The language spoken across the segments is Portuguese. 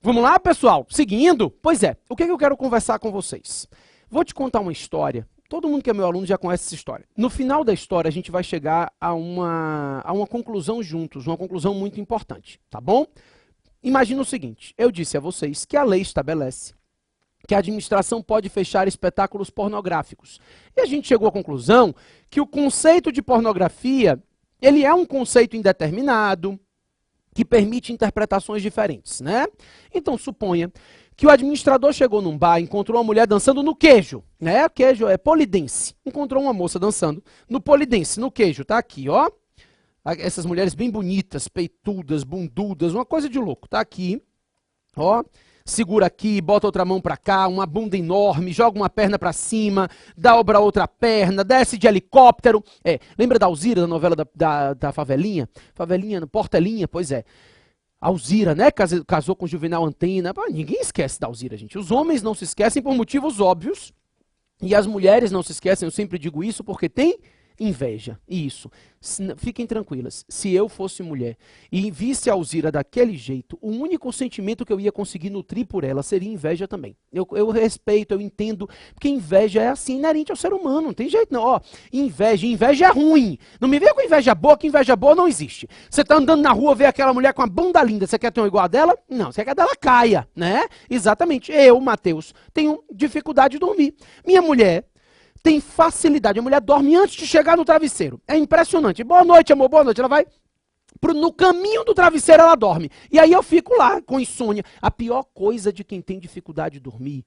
Vamos lá, pessoal? Seguindo? Pois é, o que eu quero conversar com vocês? Vou te contar uma história. Todo mundo que é meu aluno já conhece essa história. No final da história, a gente vai chegar a uma conclusão juntos, uma conclusão muito importante, tá bom? Imagina o seguinte, eu disse a vocês que a lei estabelece que a administração pode fechar espetáculos pornográficos. E a gente chegou à conclusão que o conceito de pornografia, ele é um conceito indeterminado, que permite interpretações diferentes, né? Então, suponha que o administrador chegou num bar e encontrou uma mulher dançando no queijo, né? O queijo é polidense. Encontrou uma moça dançando no polidense, no queijo, tá aqui, ó. Essas mulheres bem bonitas, peitudas, bundudas, uma coisa de louco, tá aqui, ó. Segura aqui, bota outra mão pra cá, uma bunda enorme, joga uma perna pra cima, dobra a outra perna, desce de helicóptero. Lembra da Alzira, da novela da Favelinha? Favelinha, Portelinha, pois é. Alzira, né? Casou com Juvenal Antena. Ninguém esquece da Alzira, gente. Os homens não se esquecem por motivos óbvios. E as mulheres não se esquecem, eu sempre digo isso, porque tem inveja. Isso. Fiquem tranquilas. Se eu fosse mulher e visse a Alzira daquele jeito, o único sentimento que eu ia conseguir nutrir por ela seria inveja também. Eu respeito, eu entendo, porque inveja é assim, inerente ao ser humano, não tem jeito não. Ó, inveja é ruim. Não me venha com inveja boa, que inveja boa não existe. Você tá andando na rua, vê aquela mulher com uma bunda linda, você quer ter uma igual a dela? Não, você quer que ela caia, né? Exatamente. Eu, Matheus, tenho dificuldade de dormir. Minha mulher tem facilidade. A mulher dorme antes de chegar no travesseiro. É impressionante. Boa noite, amor, boa noite. Ela vai no caminho do travesseiro, ela dorme. E aí eu fico lá com insônia. A pior coisa de quem tem dificuldade de dormir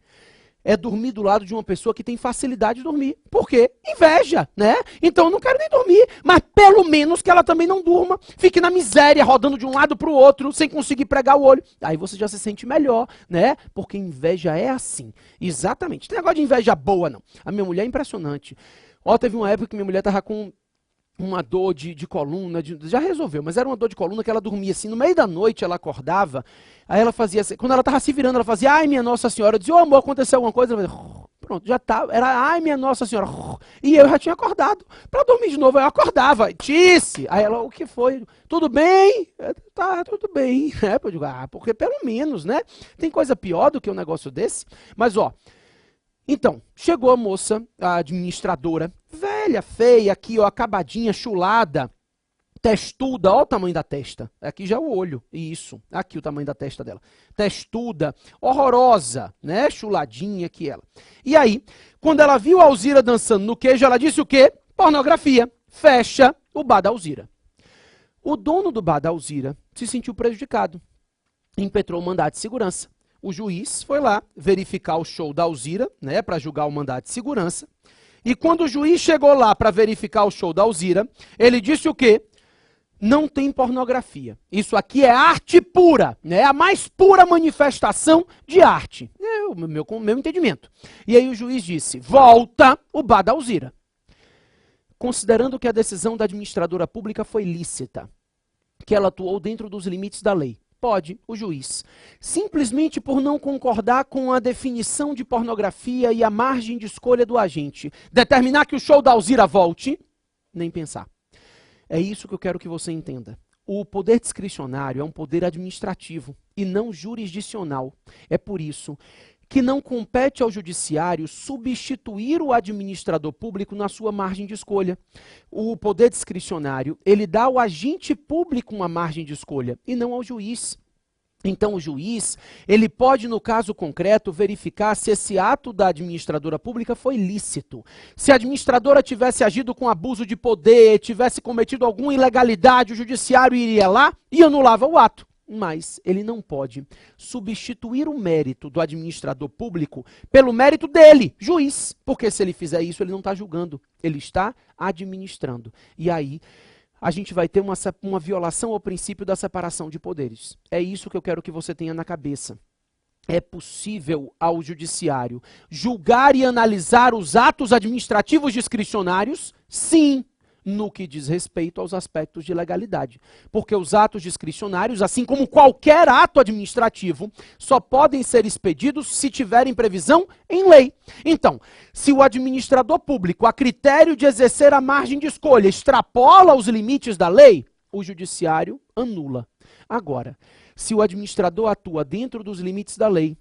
é dormir do lado de uma pessoa que tem facilidade de dormir. Por quê? Inveja, né? Então eu não quero nem dormir, mas pelo menos que ela também não durma, fique na miséria, rodando de um lado para o outro, sem conseguir pregar o olho. Aí você já se sente melhor, né? Porque inveja é assim. Exatamente. Não tem negócio de inveja boa, não. A minha mulher é impressionante. Ó, teve uma época que minha mulher tava com uma dor de coluna, já resolveu, mas era uma dor de coluna que ela dormia assim, no meio da noite ela acordava, aí ela fazia assim, quando ela tava se virando, ela fazia, ai minha Nossa Senhora, eu dizia, ô amor, aconteceu alguma coisa? Ela fazia, pronto, já tá, era ai minha Nossa Senhora, e eu já tinha acordado, pra dormir de novo, eu acordava, Tice, aí ela, o que foi? Tudo bem? Tá, tudo bem, eu digo, porque pelo menos, né, tem coisa pior do que um negócio desse, mas ó, então, chegou a moça, a administradora, velha, feia, aqui, ó, acabadinha, chulada, testuda, ó o tamanho da testa. Aqui já é o olho, isso, aqui o tamanho da testa dela. Testuda, horrorosa, né, chuladinha aqui ela. E aí, quando ela viu a Alzira dançando no queijo, ela disse o quê? Pornografia. Fecha o bar da Alzira. O dono do bar da Alzira se sentiu prejudicado. Impetrou o mandado de segurança. O juiz foi lá verificar o show da Alzira, né, para julgar o mandado de segurança. E quando o juiz chegou lá para verificar o show da Alzira, ele disse o quê? Não tem pornografia. Isso aqui é arte pura, né? A mais pura manifestação de arte. É o meu entendimento. E aí o juiz disse, volta o bar da Alzira. Considerando que a decisão da administradora pública foi lícita, que ela atuou dentro dos limites da lei, pode o juiz, simplesmente por não concordar com a definição de pornografia e a margem de escolha do agente, determinar que o show da Alzira volte, nem pensar. É isso que eu quero que você entenda. O poder discricionário é um poder administrativo e não jurisdicional. É por isso que não compete ao judiciário substituir o administrador público na sua margem de escolha. O poder discricionário, ele dá ao agente público uma margem de escolha e não ao juiz. Então o juiz, ele pode, no caso concreto, verificar se esse ato da administradora pública foi lícito. Se a administradora tivesse agido com abuso de poder, tivesse cometido alguma ilegalidade, o judiciário iria lá e anulava o ato. Mas ele não pode substituir o mérito do administrador público pelo mérito dele, juiz. Porque se ele fizer isso, ele não está julgando, ele está administrando. E aí a gente vai ter uma violação ao princípio da separação de poderes. É isso que eu quero que você tenha na cabeça. É possível ao judiciário julgar e analisar os atos administrativos discricionários? Sim, no que diz respeito aos aspectos de legalidade. Porque os atos discricionários, assim como qualquer ato administrativo, só podem ser expedidos se tiverem previsão em lei. Então, se o administrador público, a critério de exercer a margem de escolha, extrapola os limites da lei, o judiciário anula. Agora, Se o administrador atua dentro dos limites da lei,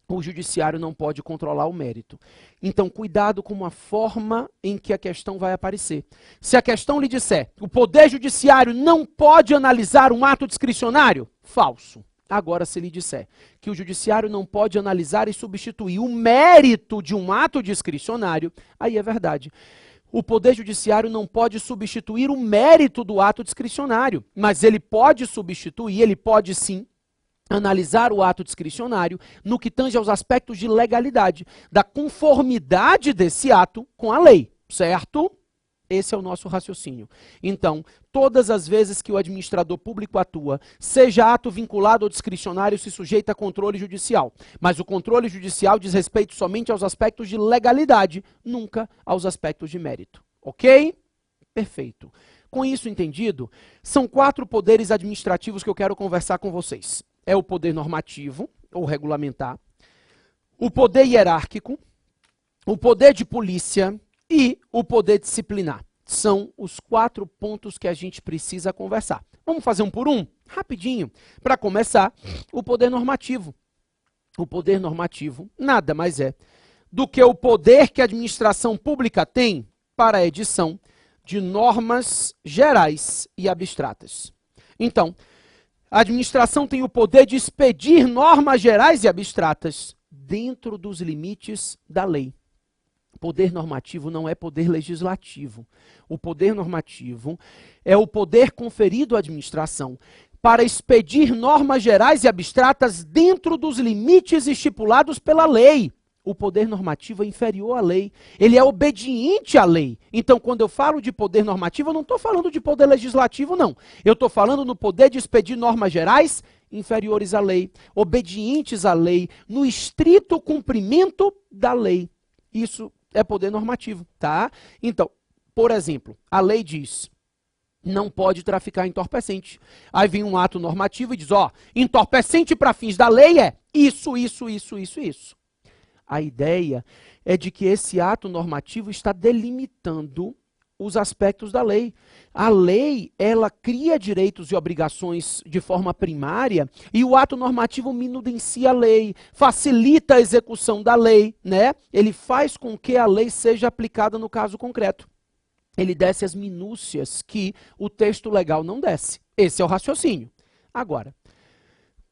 o judiciário não pode controlar o mérito. Então, cuidado com a forma em que a questão vai aparecer. Se a questão lhe disser, o Poder Judiciário não pode analisar um ato discricionário, falso. Agora, se lhe disser que o judiciário não pode analisar e substituir o mérito de um ato discricionário, aí é verdade. O Poder Judiciário não pode substituir o mérito do ato discricionário, mas ele pode substituir, ele pode sim analisar o ato discricionário no que tange aos aspectos de legalidade, da conformidade desse ato com a lei, certo? Esse é o nosso raciocínio. Então, todas as vezes que o administrador público atua, seja ato vinculado ou discricionário, se sujeita a controle judicial. Mas o controle judicial diz respeito somente aos aspectos de legalidade, nunca aos aspectos de mérito. Ok? Perfeito. Com isso entendido, são 4 poderes administrativos que eu quero conversar com vocês. É o poder normativo, ou regulamentar, o poder hierárquico, o poder de polícia e o poder disciplinar. São os 4 pontos que a gente precisa conversar. Vamos fazer um por um? Rapidinho. Para começar, o poder normativo. O poder normativo nada mais é do que o poder que a administração pública tem para a edição de normas gerais e abstratas. Então, a administração tem o poder de expedir normas gerais e abstratas dentro dos limites da lei. Poder normativo não é poder legislativo. O poder normativo é o poder conferido à administração para expedir normas gerais e abstratas dentro dos limites estipulados pela lei. O poder normativo é inferior à lei. Ele é obediente à lei. Então, quando eu falo de poder normativo, eu não estou falando de poder legislativo, não. Eu estou falando no poder de expedir normas gerais inferiores à lei, obedientes à lei, no estrito cumprimento da lei. Isso é poder normativo, tá? Então, por exemplo, a lei diz, não pode traficar entorpecente. Aí vem um ato normativo e diz, ó, entorpecente para fins da lei é isso, isso, isso, isso, isso. A ideia é de que esse ato normativo está delimitando os aspectos da lei. A lei, ela cria direitos e obrigações de forma primária e o ato normativo minudencia a lei, facilita a execução da lei, né? Ele faz com que a lei seja aplicada no caso concreto. Ele desce as minúcias que o texto legal não desce. Esse é o raciocínio. Agora,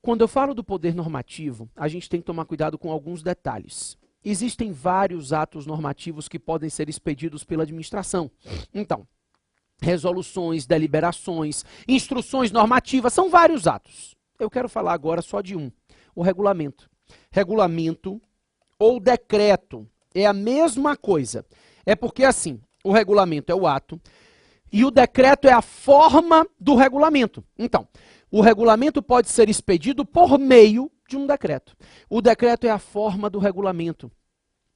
quando eu falo do poder normativo, a gente tem que tomar cuidado com alguns detalhes. Existem vários atos normativos que podem ser expedidos pela administração. Então, resoluções, deliberações, instruções normativas, são vários atos. Eu quero falar agora só de um, o regulamento. Regulamento ou decreto é a mesma coisa. É porque assim, o regulamento é o ato e o decreto é a forma do regulamento. Então, o regulamento pode ser expedido por meio de um decreto. O decreto é a forma do regulamento.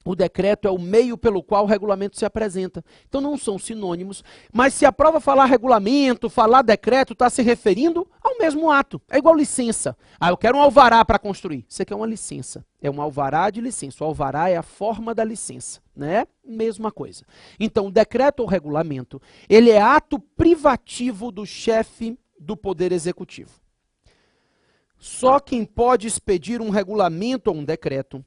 O decreto é o meio pelo qual o regulamento se apresenta. Então não são sinônimos, mas se a prova falar regulamento, falar decreto, está se referindo ao mesmo ato. É igual licença. Ah, eu quero um alvará para construir. Você quer uma licença. É um alvará de licença. O alvará é a forma da licença, né? Mesma coisa. Então o decreto ou regulamento, ele é ato privativo do chefe do Poder Executivo. Só quem pode expedir um regulamento ou um decreto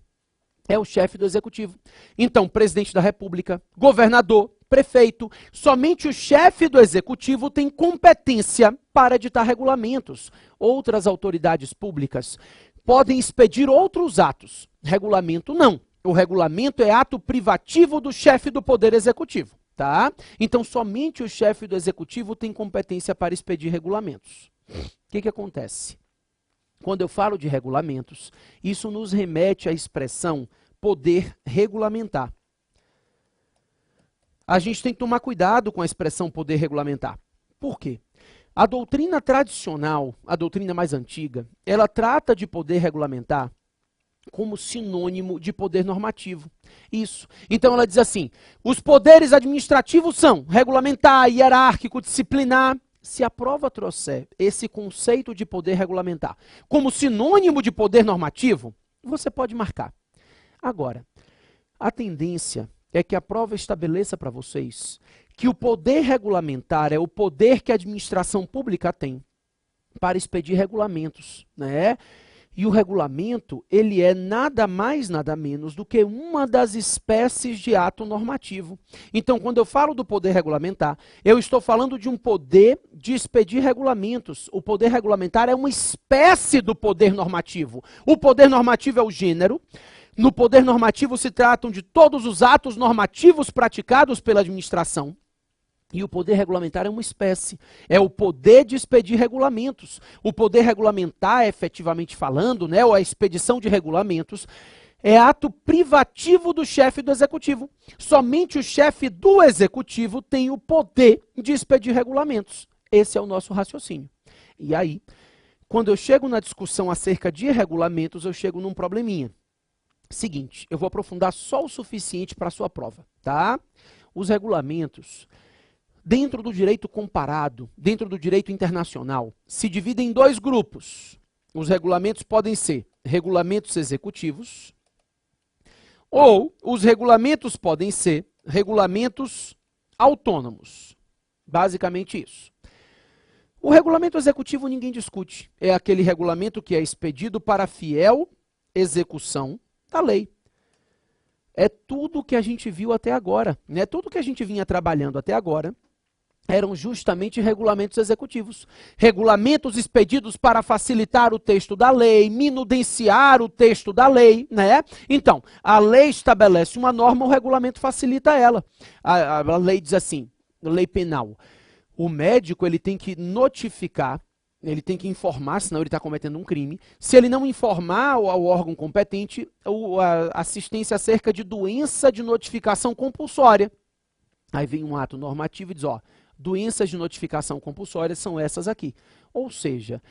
é o chefe do Executivo. Então, presidente da República, governador, prefeito, somente o chefe do Executivo tem competência para editar regulamentos. Outras autoridades públicas podem expedir outros atos. Regulamento não. O regulamento é ato privativo do chefe do Poder Executivo. Tá? Então, somente o chefe do Executivo tem competência para expedir regulamentos. O que acontece? Quando eu falo de regulamentos, isso nos remete à expressão poder regulamentar. A gente tem que tomar cuidado com a expressão poder regulamentar. Por quê? A doutrina tradicional, a doutrina mais antiga, ela trata de poder regulamentar como sinônimo de poder normativo. Isso. Então ela diz assim, os poderes administrativos são regulamentar, hierárquico, disciplinar. Se a prova trouxer esse conceito de poder regulamentar como sinônimo de poder normativo, você pode marcar. Agora, a tendência é que a prova estabeleça para vocês que o poder regulamentar é o poder que a administração pública tem para expedir regulamentos, né? E o regulamento, ele é nada mais, nada menos do que uma das espécies de ato normativo. Então, quando eu falo do poder regulamentar, eu estou falando de um poder de expedir regulamentos. O poder regulamentar é uma espécie do poder normativo. O poder normativo é o gênero. No poder normativo se tratam de todos os atos normativos praticados pela administração. E o poder regulamentar é uma espécie, é o poder de expedir regulamentos. O poder regulamentar, efetivamente falando, né, ou a expedição de regulamentos, é ato privativo do chefe do executivo. Somente o chefe do executivo tem o poder de expedir regulamentos. Esse é o nosso raciocínio. E aí, quando eu chego na discussão acerca de regulamentos, eu chego num probleminha. Seguinte, eu vou aprofundar só o suficiente para a sua prova, tá? Os regulamentos, dentro do direito comparado, dentro do direito internacional, se dividem em dois grupos. Os regulamentos podem ser regulamentos executivos ou os regulamentos podem ser regulamentos autônomos. Basicamente isso. O regulamento executivo ninguém discute. É aquele regulamento que é expedido para fiel execução da lei. É tudo que a gente viu até agora, né? Tudo que a gente vinha trabalhando até agora eram justamente regulamentos executivos. Regulamentos expedidos para facilitar o texto da lei, minudenciar o texto da lei, né? Então, a lei estabelece uma norma, o regulamento facilita ela. A lei diz assim, lei penal, o médico ele tem que notificar, ele tem que informar, senão ele está cometendo um crime. Se ele não informar ao órgão competente, a assistência acerca de doença de notificação compulsória. Aí vem um ato normativo e diz, ó, doenças de notificação compulsória são essas aqui. Ou seja,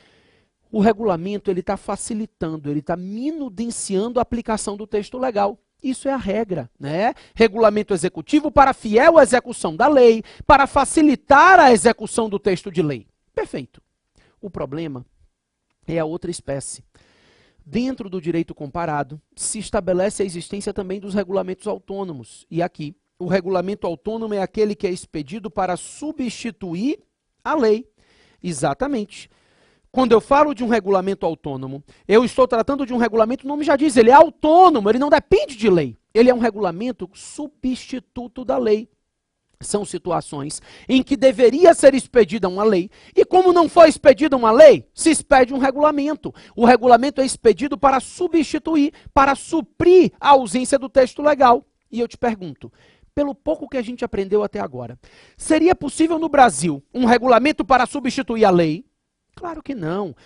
o regulamento ele está facilitando, ele está minudenciando a aplicação do texto legal. Isso é a regra, né? Regulamento executivo para fiel execução da lei, para facilitar a execução do texto de lei. Perfeito. O problema é a outra espécie. Dentro do direito comparado, se estabelece a existência também dos regulamentos autônomos. E aqui, o regulamento autônomo é aquele que é expedido para substituir a lei. Exatamente. Quando eu falo de um regulamento autônomo, eu estou tratando de um regulamento, o nome já diz, ele é autônomo, ele não depende de lei. Ele é um regulamento substituto da lei. São situações em que deveria ser expedida uma lei, e como não foi expedida uma lei, se expede um regulamento. O regulamento é expedido para substituir, para suprir a ausência do texto legal. E eu te pergunto, pelo pouco que a gente aprendeu até agora, seria possível no Brasil um regulamento para substituir a lei? Claro que não.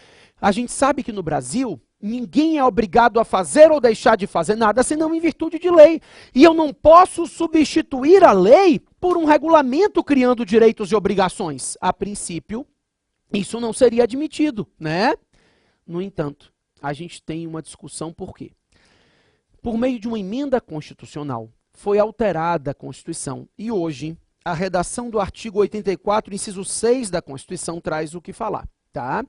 A gente sabe que no Brasil, ninguém é obrigado a fazer ou deixar de fazer nada, senão em virtude de lei. E eu não posso substituir a lei por um regulamento criando direitos e obrigações. A princípio, isso não seria admitido, né? No entanto, a gente tem uma discussão por quê? Por meio de uma emenda constitucional, foi alterada a Constituição e hoje a redação do artigo 84, inciso 6 da Constituição traz o que falar, tá?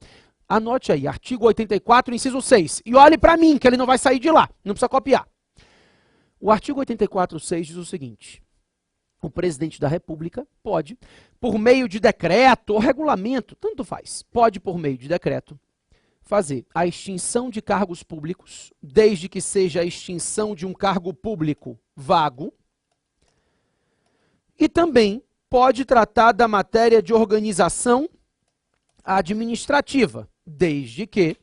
Anote aí, artigo 84, inciso 6. E olhe para mim, que ele não vai sair de lá, não precisa copiar. O artigo 84, 6 diz o seguinte: o presidente da República pode, por meio de decreto ou regulamento, tanto faz, pode, por meio de decreto, fazer a extinção de cargos públicos, desde que seja a extinção de um cargo público vago, e também pode tratar da matéria de organização administrativa, desde que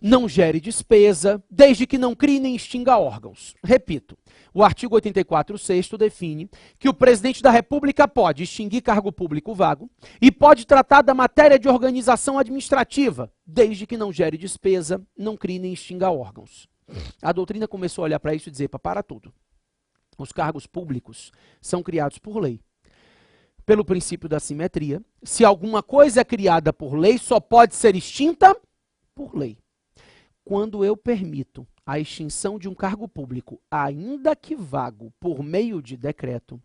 não gere despesa, desde que não crie nem extinga órgãos. Repito, o artigo 84, 6º define que o presidente da República pode extinguir cargo público vago e pode tratar da matéria de organização administrativa, desde que não gere despesa, não crie nem extinga órgãos. A doutrina começou a olhar para isso e dizer, para tudo. Os cargos públicos são criados por lei. Pelo princípio da simetria, se alguma coisa é criada por lei, só pode ser extinta por lei. Quando eu permito a extinção de um cargo público, ainda que vago, por meio de decreto,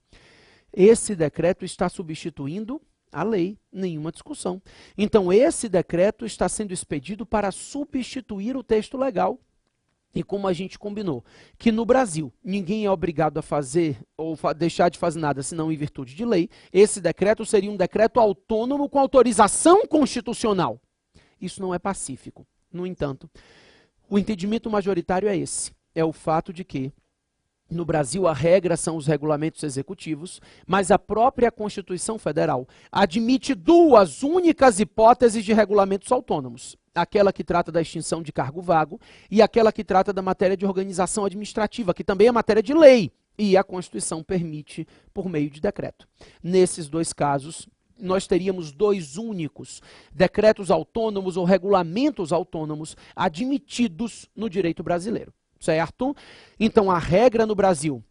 esse decreto está substituindo a lei, nenhuma discussão. Então, esse decreto está sendo expedido para substituir o texto legal. E como a gente combinou, que no Brasil ninguém é obrigado a fazer ou deixar de fazer nada senão em virtude de lei, esse decreto seria um decreto autônomo com autorização constitucional. Isso não é pacífico. No entanto, o entendimento majoritário é esse. É o fato de que no Brasil, a regra são os regulamentos executivos, mas a própria Constituição Federal admite duas únicas hipóteses de regulamentos autônomos. Aquela que trata da extinção de cargo vago e aquela que trata da matéria de organização administrativa, que também é matéria de lei, e a Constituição permite por meio de decreto. Nesses dois casos, nós teríamos dois únicos decretos autônomos ou regulamentos autônomos admitidos no direito brasileiro. Certo? Então, a regra no Brasil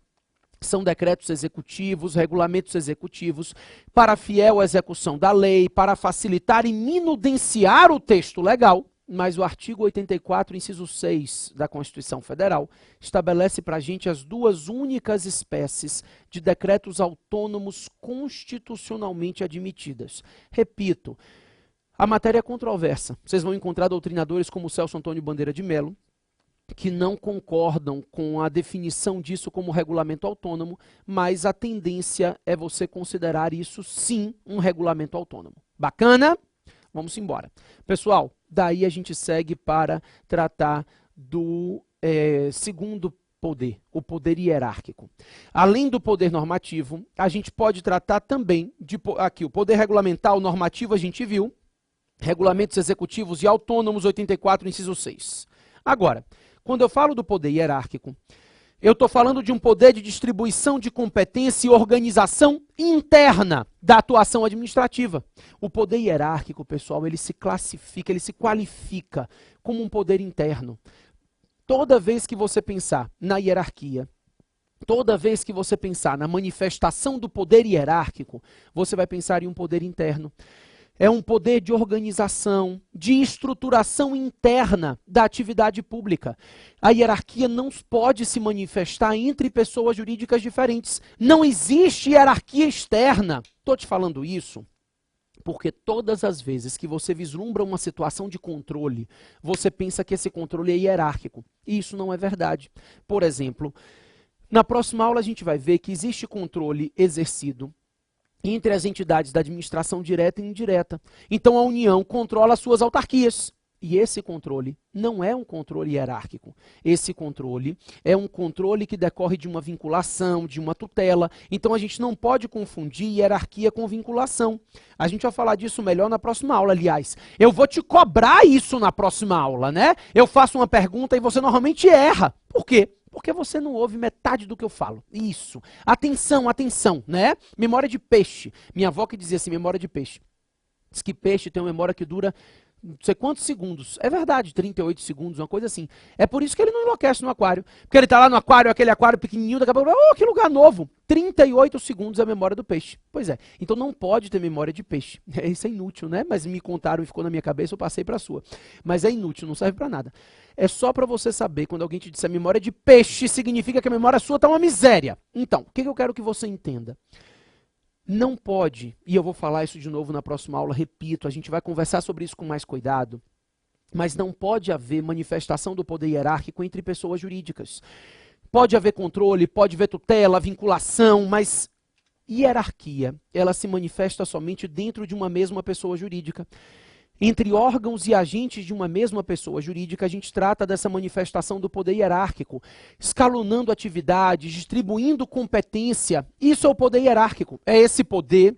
são decretos executivos, regulamentos executivos, para fiel execução da lei, para facilitar e minudenciar o texto legal, mas o artigo 84, inciso 6 da Constituição Federal, estabelece para a gente as duas únicas espécies de decretos autônomos constitucionalmente admitidas. Repito, a matéria é controversa. Vocês vão encontrar doutrinadores como Celso Antônio Bandeira de Mello, que não concordam com a definição disso como regulamento autônomo, mas a tendência é você considerar isso, sim, um regulamento autônomo. Bacana? Vamos embora. Pessoal, daí a gente segue para tratar do segundo poder, o poder hierárquico. Além do poder normativo, a gente pode tratar também de, aqui, o poder regulamentar, o normativo a gente viu, regulamentos executivos e autônomos, 84, inciso 6. Agora, quando eu falo do poder hierárquico, eu estou falando de um poder de distribuição de competência e organização interna da atuação administrativa. O poder hierárquico, pessoal, ele se classifica, ele se qualifica como um poder interno. Toda vez que você pensar na hierarquia, toda vez que você pensar na manifestação do poder hierárquico, você vai pensar em um poder interno. É um poder de organização, de estruturação interna da atividade pública. A hierarquia não pode se manifestar entre pessoas jurídicas diferentes. Não existe hierarquia externa. Estou te falando isso porque todas as vezes que você vislumbra uma situação de controle, você pensa que esse controle é hierárquico. E isso não é verdade. Por exemplo, na próxima aula a gente vai ver que existe controle exercido entre as entidades da administração direta e indireta. Então a União controla as suas autarquias. E esse controle não é um controle hierárquico. Esse controle é um controle que decorre de uma vinculação, de uma tutela. Então a gente não pode confundir hierarquia com vinculação. A gente vai falar disso melhor na próxima aula, aliás. Eu vou te cobrar isso na próxima aula, né? Eu faço uma pergunta e você normalmente erra. Por quê? Porque você não ouve metade do que eu falo. Isso. Atenção, atenção, né? Memória de peixe. Minha avó que dizia assim, memória de peixe. Diz que peixe tem uma memória que dura não sei quantos segundos. É verdade, 38 segundos, uma coisa assim. É por isso que ele não enlouquece no aquário. Porque ele tá lá no aquário, aquele aquário pequenininho, daqui a pouco, oh, que lugar novo. 38 segundos é a memória do peixe. Pois é. Então não pode ter memória de peixe. Isso é inútil, né? Mas me contaram e ficou na minha cabeça, eu passei para a sua. Mas é inútil, não serve para nada. É só para você saber, quando alguém te disser memória de peixe, significa que a memória sua tá uma miséria. Então, o que eu quero que você entenda? Não pode, e eu vou falar isso de novo na próxima aula, repito, a gente vai conversar sobre isso com mais cuidado, mas não pode haver manifestação do poder hierárquico entre pessoas jurídicas. Pode haver controle, pode haver tutela, vinculação, mas hierarquia, ela se manifesta somente dentro de uma mesma pessoa jurídica. Entre órgãos e agentes de uma mesma pessoa jurídica, a gente trata dessa manifestação do poder hierárquico, escalonando atividades, distribuindo competência. Isso é o poder hierárquico. É esse poder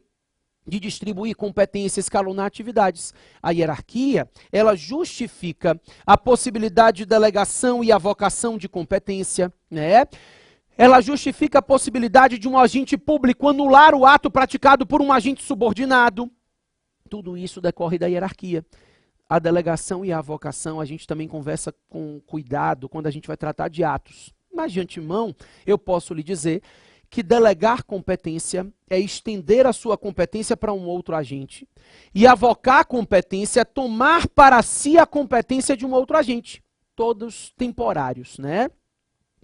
de distribuir competência, escalonar atividades. A hierarquia, ela justifica a possibilidade de delegação e avocação de competência, né? Ela justifica a possibilidade de um agente público anular o ato praticado por um agente subordinado. Tudo isso decorre da hierarquia. A delegação e a avocação, a gente também conversa com cuidado quando a gente vai tratar de atos. Mas, de antemão, eu posso lhe dizer que delegar competência é estender a sua competência para um outro agente. E avocar competência é tomar para si a competência de um outro agente. Todos temporários, né?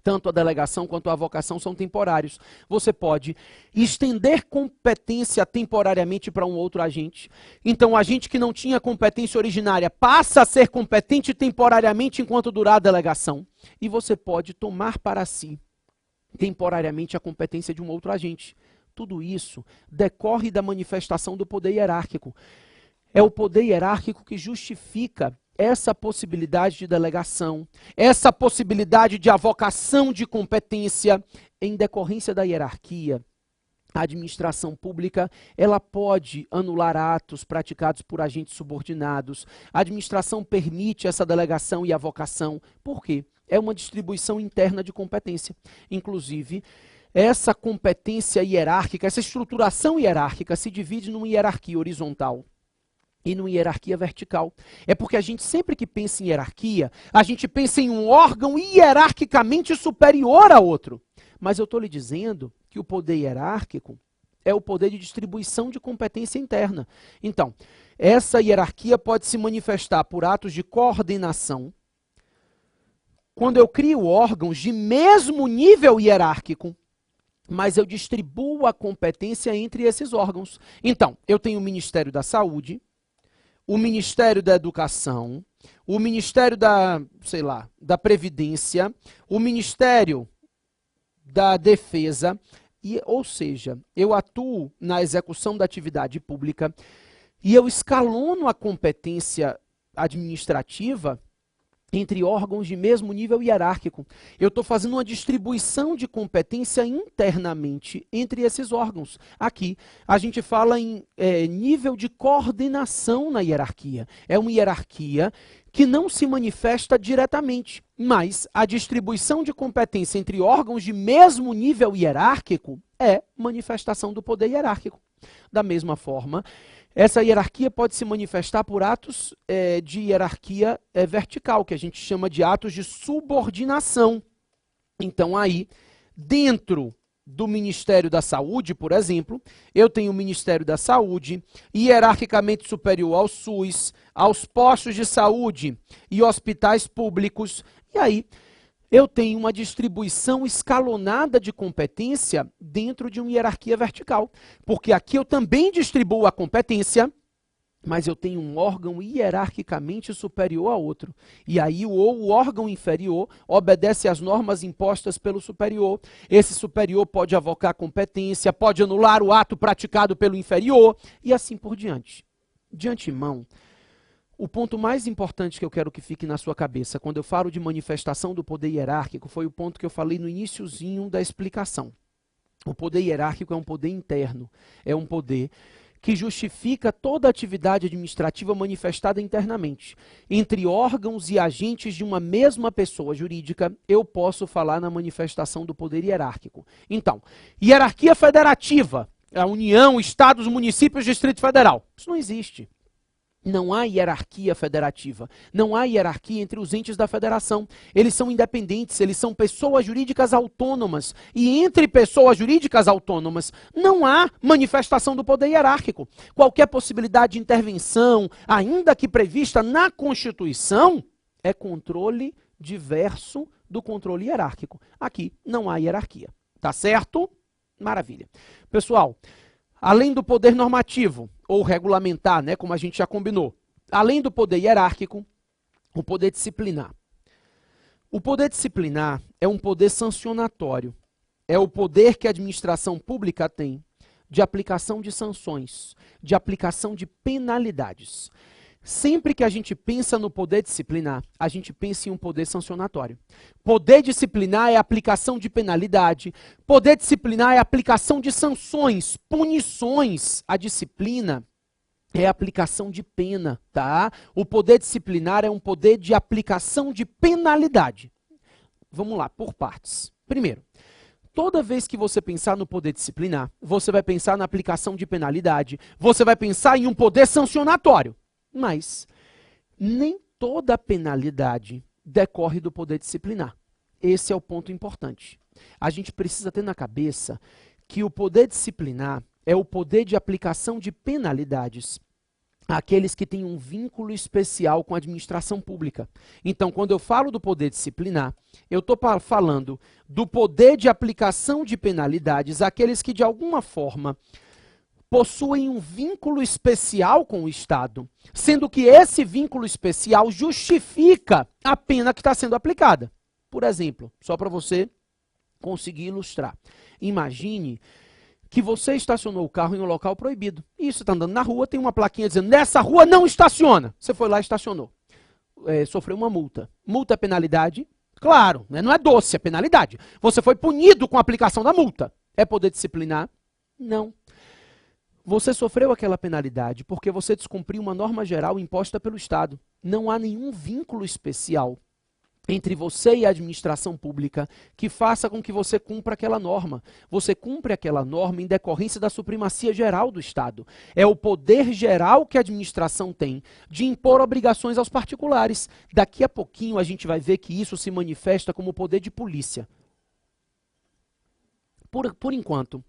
Tanto a delegação quanto a avocação são temporários. Você pode estender competência temporariamente para um outro agente. Então, o agente que não tinha competência originária passa a ser competente temporariamente enquanto durar a delegação. E você pode tomar para si temporariamente a competência de um outro agente. Tudo isso decorre da manifestação do poder hierárquico. É o poder hierárquico que justifica essa possibilidade de delegação, essa possibilidade de avocação de competência em decorrência da hierarquia. A administração pública, ela pode anular atos praticados por agentes subordinados. A administração permite essa delegação e avocação. Por quê? É uma distribuição interna de competência. Inclusive, essa competência hierárquica, essa estruturação hierárquica se divide numa hierarquia horizontal e numa hierarquia vertical. É porque a gente, sempre que pensa em hierarquia, a gente pensa em um órgão hierarquicamente superior a outro. Mas eu estou lhe dizendo que o poder hierárquico é o poder de distribuição de competência interna. Então, essa hierarquia pode se manifestar por atos de coordenação, quando eu crio órgãos de mesmo nível hierárquico, mas eu distribuo a competência entre esses órgãos. Então, eu tenho o Ministério da Saúde, o Ministério da Educação, o Ministério da Previdência, o Ministério da Defesa, ou seja, eu atuo na execução da atividade pública e eu escalono a competência administrativa entre órgãos de mesmo nível hierárquico. Eu estou fazendo uma distribuição de competência internamente entre esses órgãos. Aqui, a gente fala em nível de coordenação na hierarquia. É uma hierarquia que não se manifesta diretamente, mas a distribuição de competência entre órgãos de mesmo nível hierárquico é manifestação do poder hierárquico. Da mesma forma, essa hierarquia pode se manifestar por atos de hierarquia vertical, que a gente chama de atos de subordinação. Então, aí, dentro do Ministério da Saúde, por exemplo, eu tenho o Ministério da Saúde, hierarquicamente superior ao SUS, aos postos de saúde e hospitais públicos, e aí eu tenho uma distribuição escalonada de competência dentro de uma hierarquia vertical. Porque aqui eu também distribuo a competência, mas eu tenho um órgão hierarquicamente superior a outro. E aí o órgão inferior obedece às normas impostas pelo superior. Esse superior pode avocar competência, pode anular o ato praticado pelo inferior, e assim por diante. De antemão, o ponto mais importante que eu quero que fique na sua cabeça, quando eu falo de manifestação do poder hierárquico, foi o ponto que eu falei no iniciozinho da explicação. O poder hierárquico é um poder interno, é um poder que justifica toda a atividade administrativa manifestada internamente. Entre órgãos e agentes de uma mesma pessoa jurídica, eu posso falar na manifestação do poder hierárquico. Então, hierarquia federativa, a União, Estados, Municípios, Distrito Federal. Isso não existe. Não há hierarquia federativa, não há hierarquia entre os entes da federação. Eles são independentes, eles são pessoas jurídicas autônomas. E entre pessoas jurídicas autônomas não há manifestação do poder hierárquico. Qualquer possibilidade de intervenção, ainda que prevista na Constituição, é controle diverso do controle hierárquico. Aqui não há hierarquia. Tá certo? Maravilha. Pessoal, além do poder normativo, ou regulamentar, né, como a gente já combinou, além do poder hierárquico, o poder disciplinar. O poder disciplinar é um poder sancionatório. É o poder que a administração pública tem de aplicação de sanções, de aplicação de penalidades. Sempre que a gente pensa no poder disciplinar, a gente pensa em um poder sancionatório. Poder disciplinar é a aplicação de penalidade. Poder disciplinar é a aplicação de sanções, punições. A disciplina é a aplicação de pena, tá? O poder disciplinar é um poder de aplicação de penalidade. Vamos lá, por partes. Primeiro, toda vez que você pensar no poder disciplinar, você vai pensar na aplicação de penalidade, você vai pensar em um poder sancionatório. Mas nem toda penalidade decorre do poder disciplinar. Esse é o ponto importante. A gente precisa ter na cabeça que o poder disciplinar é o poder de aplicação de penalidades àqueles que têm um vínculo especial com a administração pública. Então, quando eu falo do poder disciplinar, eu estou falando do poder de aplicação de penalidades àqueles que, de alguma forma, possuem um vínculo especial com o Estado, sendo que esse vínculo especial justifica a pena que está sendo aplicada. Por exemplo, só para você conseguir ilustrar. Imagine que você estacionou o carro em um local proibido. E você está andando na rua, tem uma plaquinha dizendo, nessa rua não estaciona. Você foi lá e estacionou. Sofreu uma multa. Multa é penalidade? Claro, né? Não é doce, é penalidade. Você foi punido com a aplicação da multa. É poder disciplinar? Não. Você sofreu aquela penalidade porque você descumpriu uma norma geral imposta pelo Estado. Não há nenhum vínculo especial entre você e a administração pública que faça com que você cumpra aquela norma. Você cumpre aquela norma em decorrência da supremacia geral do Estado. É o poder geral que a administração tem de impor obrigações aos particulares. Daqui a pouquinho a gente vai ver que isso se manifesta como poder de polícia. Por enquanto,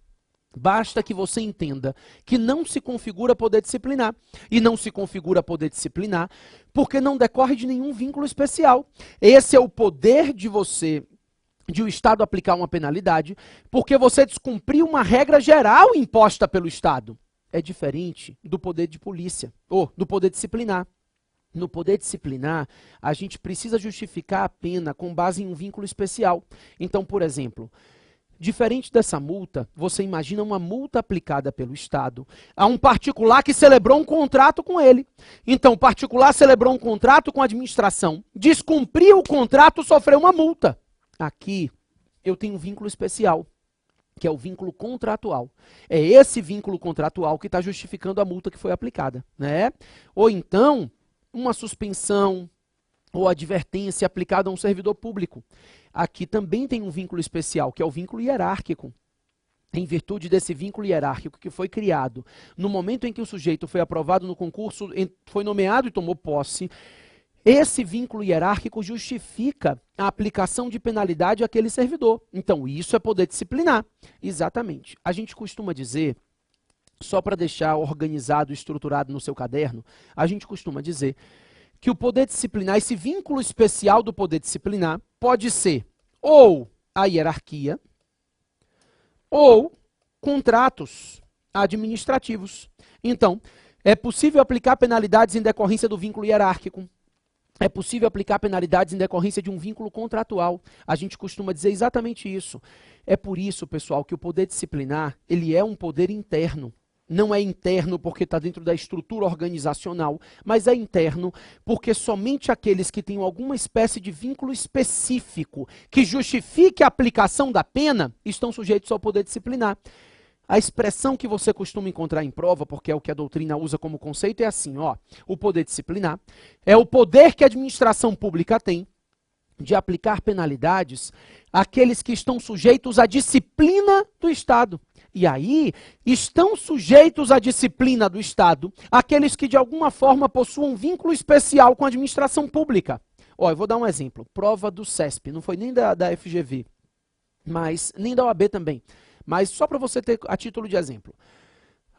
basta que você entenda que não se configura poder disciplinar. E não se configura poder disciplinar porque não decorre de nenhum vínculo especial. Esse é o poder de o Estado aplicar uma penalidade, porque você descumpriu uma regra geral imposta pelo Estado. É diferente do poder de polícia, ou do poder disciplinar. No poder disciplinar, a gente precisa justificar a pena com base em um vínculo especial. Então, por exemplo, diferente dessa multa, você imagina uma multa aplicada pelo Estado a um particular que celebrou um contrato com ele. Então, o particular celebrou um contrato com a administração, descumpriu o contrato, sofreu uma multa. Aqui, eu tenho um vínculo especial, que é o vínculo contratual. É esse vínculo contratual que está justificando a multa que foi aplicada, né? Ou então, uma suspensão ou advertência aplicada a um servidor público. Aqui também tem um vínculo especial, que é o vínculo hierárquico. Em virtude desse vínculo hierárquico que foi criado no momento em que o sujeito foi aprovado no concurso, foi nomeado e tomou posse, esse vínculo hierárquico justifica a aplicação de penalidade àquele servidor. Então, isso é poder disciplinar. Exatamente. A gente costuma dizer, só para deixar organizado e estruturado no seu caderno, a gente costuma dizer que o poder disciplinar, esse vínculo especial do poder disciplinar, pode ser ou a hierarquia ou contratos administrativos. Então, é possível aplicar penalidades em decorrência do vínculo hierárquico. É possível aplicar penalidades em decorrência de um vínculo contratual. A gente costuma dizer exatamente isso. É por isso, pessoal, que o poder disciplinar, ele é um poder interno. Não é interno porque está dentro da estrutura organizacional, mas é interno porque somente aqueles que têm alguma espécie de vínculo específico que justifique a aplicação da pena estão sujeitos ao poder disciplinar. A expressão que você costuma encontrar em prova, porque é o que a doutrina usa como conceito, é assim, ó, o poder disciplinar é o poder que a administração pública tem de aplicar penalidades àqueles que estão sujeitos à disciplina do Estado. E aí, estão sujeitos à disciplina do Estado aqueles que de alguma forma possuam vínculo especial com a administração pública. Ó, eu vou dar um exemplo. Prova do CESP, não foi nem da FGV, mas nem da OAB também. Mas só para você ter a título de exemplo.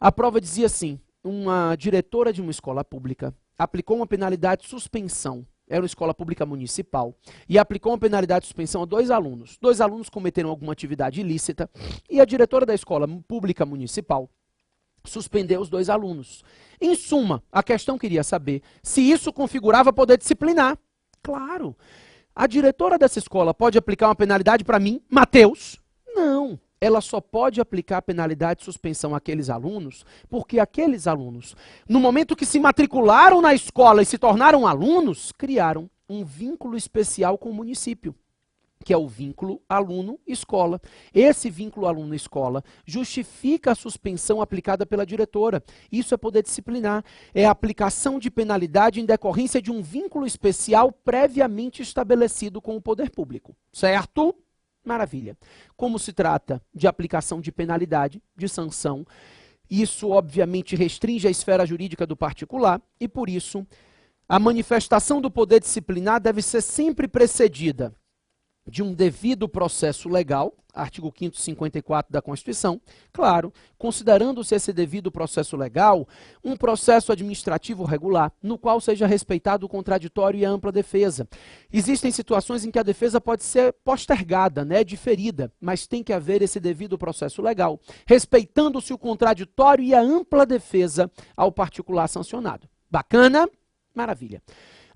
A prova dizia assim, uma diretora de uma escola pública aplicou uma penalidade de suspensão, era uma escola pública municipal, e aplicou uma penalidade de suspensão a 2 alunos. 2 alunos cometeram alguma atividade ilícita e a diretora da escola pública municipal suspendeu os 2 alunos. Em suma, a questão queria saber se isso configurava poder disciplinar. Claro. A diretora dessa escola pode aplicar uma penalidade para mim, Mateus? Não. Ela só pode aplicar a penalidade de suspensão àqueles alunos, porque aqueles alunos, no momento que se matricularam na escola e se tornaram alunos, criaram um vínculo especial com o município, que é o vínculo aluno-escola. Esse vínculo aluno-escola justifica a suspensão aplicada pela diretora. Isso é poder disciplinar. É a aplicação de penalidade em decorrência de um vínculo especial previamente estabelecido com o poder público. Certo? Maravilha. Como se trata de aplicação de penalidade, de sanção, isso obviamente restringe a esfera jurídica do particular e, por isso, a manifestação do poder disciplinar deve ser sempre precedida de um devido processo legal, artigo 5º 54 da Constituição, claro, considerando-se esse devido processo legal um processo administrativo regular, no qual seja respeitado o contraditório e a ampla defesa. Existem situações em que a defesa pode ser postergada, né, diferida, mas tem que haver esse devido processo legal, respeitando-se o contraditório e a ampla defesa ao particular sancionado. Bacana? Maravilha.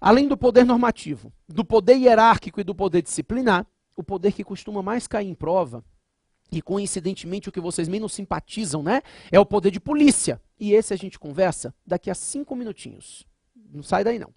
Além do poder normativo, do poder hierárquico e do poder disciplinar, o poder que costuma mais cair em prova E coincidentemente o que vocês menos simpatizam, né, é o poder de polícia. E esse a gente conversa daqui a 5 minutinhos. Não sai daí não.